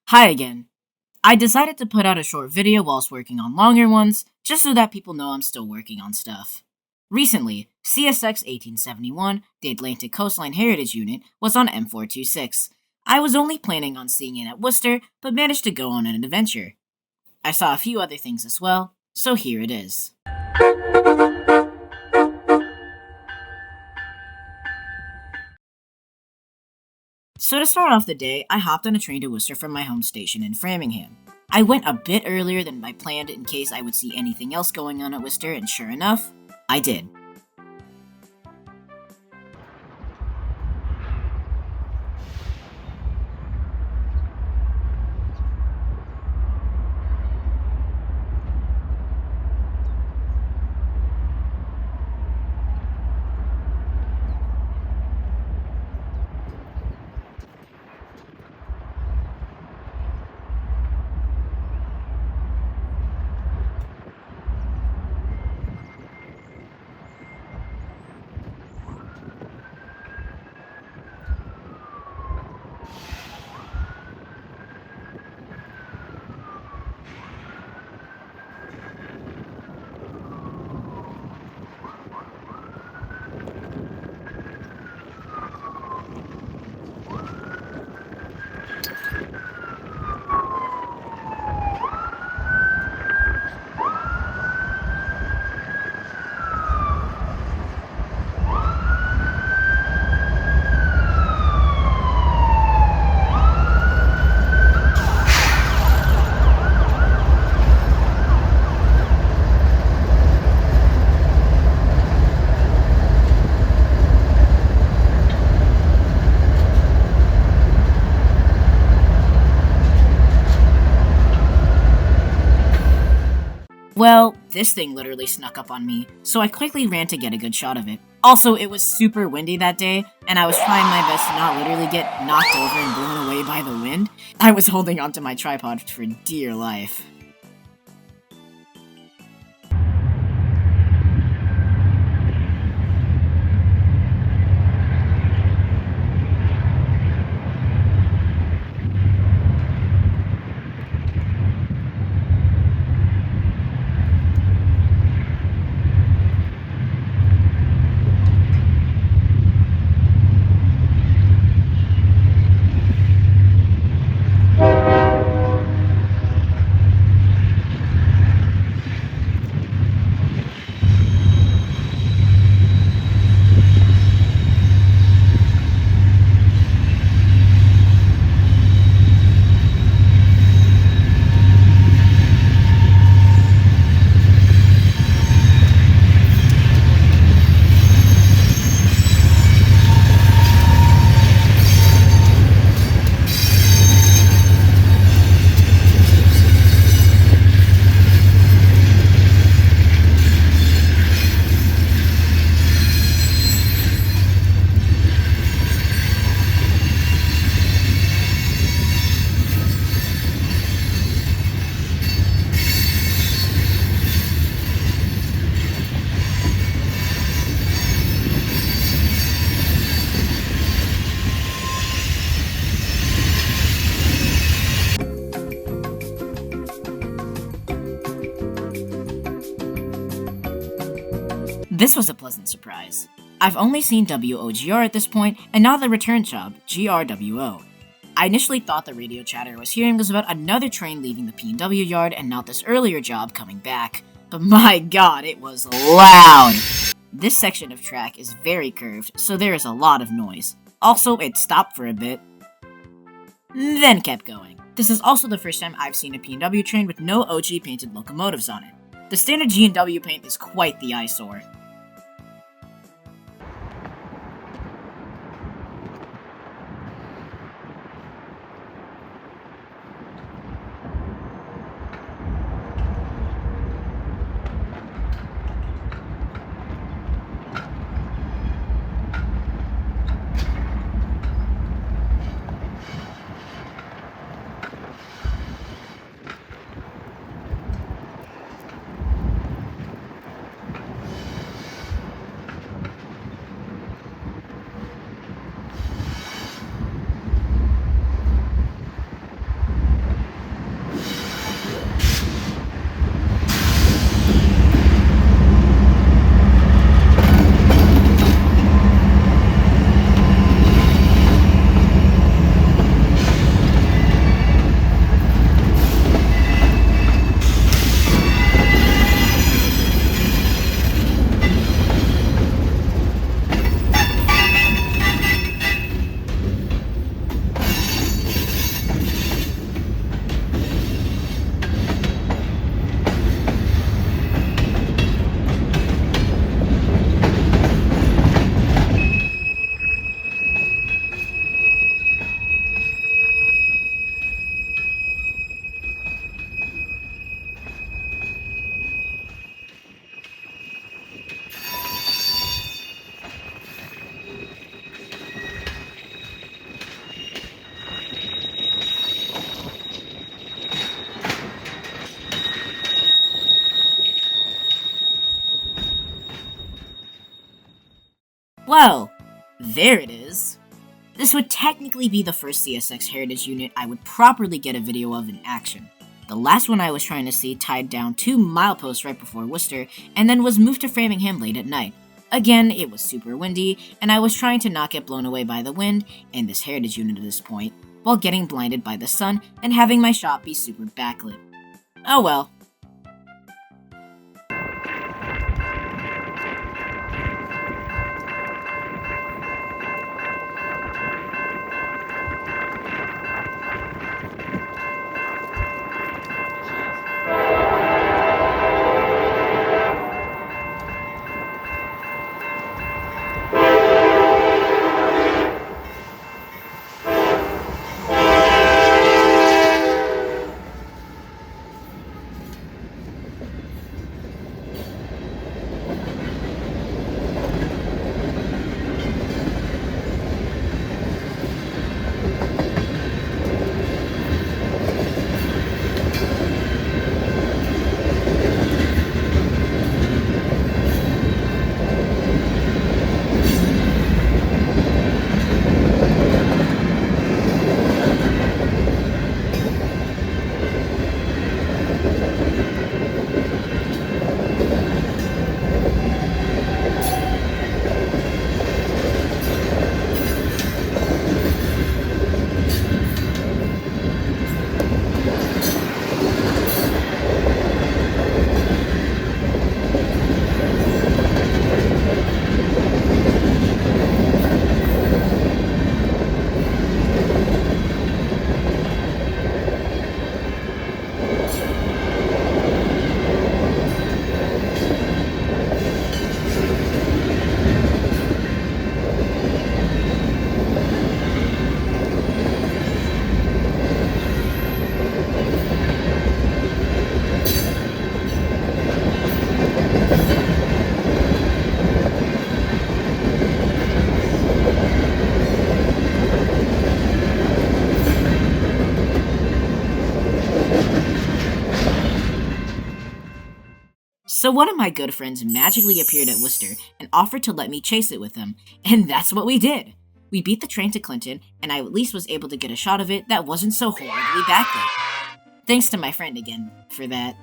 Hi again. I decided to put out a short video whilst working on longer ones, just so that people know I'm still working on stuff. Recently, CSX 1871, the Atlantic Coastline Heritage Unit, was on M426. I was only planning on seeing it at Worcester, but managed to go on an adventure. I saw a few other things as well, so here it is. So to start off the day, I hopped on a train to Worcester from my home station in Framingham. I went a bit earlier than I planned in case I would see anything else going on at Worcester, and sure enough, I did. Well, this thing literally snuck up on me, so I quickly ran to get a good shot of it. Also, it was super windy that day, and I was trying my best to not literally get knocked over and blown away by the wind. I was holding onto my tripod for dear life. This was a pleasant surprise. I've only seen WOGR at this point, and not the return job, GRWO. I initially thought the radio chatter I was hearing was about another train leaving the P&W yard and not this earlier job coming back. But my god, it was loud! This section of track is very curved, so there is a lot of noise. Also, it stopped for a bit, then kept going. This is also the first time I've seen a P&W train with no OG painted locomotives on it. The standard G&W paint is quite the eyesore. Well, there it is. This would technically be the first CSX Heritage unit I would properly get a video of in action. The last one I was trying to see tied down 2 mileposts right before Worcester, and then was moved to Framingham late at night. Again, it was super windy, and I was trying to not get blown away by the wind, and this Heritage unit at this point, while getting blinded by the sun and having my shot be super backlit. Oh well. So one of my good friends magically appeared at Worcester and offered to let me chase it with him, and that's what we did. We beat the train to Clinton, and I at least was able to get a shot of it that wasn't so horribly backlit. Thanks to my friend again for that.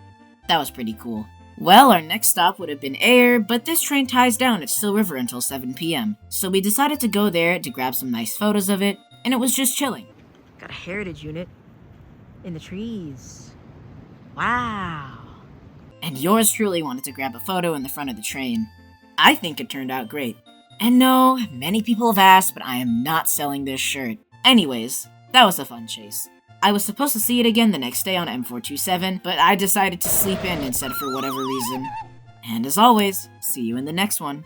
That was pretty cool. Well, our next stop would have been Ayer, but this train ties down at Still River until 7 p.m, so we decided to go there to grab some nice photos of it, and it was just chilling. Got a Heritage unit in the trees. Wow. And yours truly wanted to grab a photo in the front of the train. I think it turned out great. And no, many people have asked, but I am not selling this shirt. Anyways, that was a fun chase. I was supposed to see it again the next day on M427, but I decided to sleep in instead for whatever reason. And as always, see you in the next one.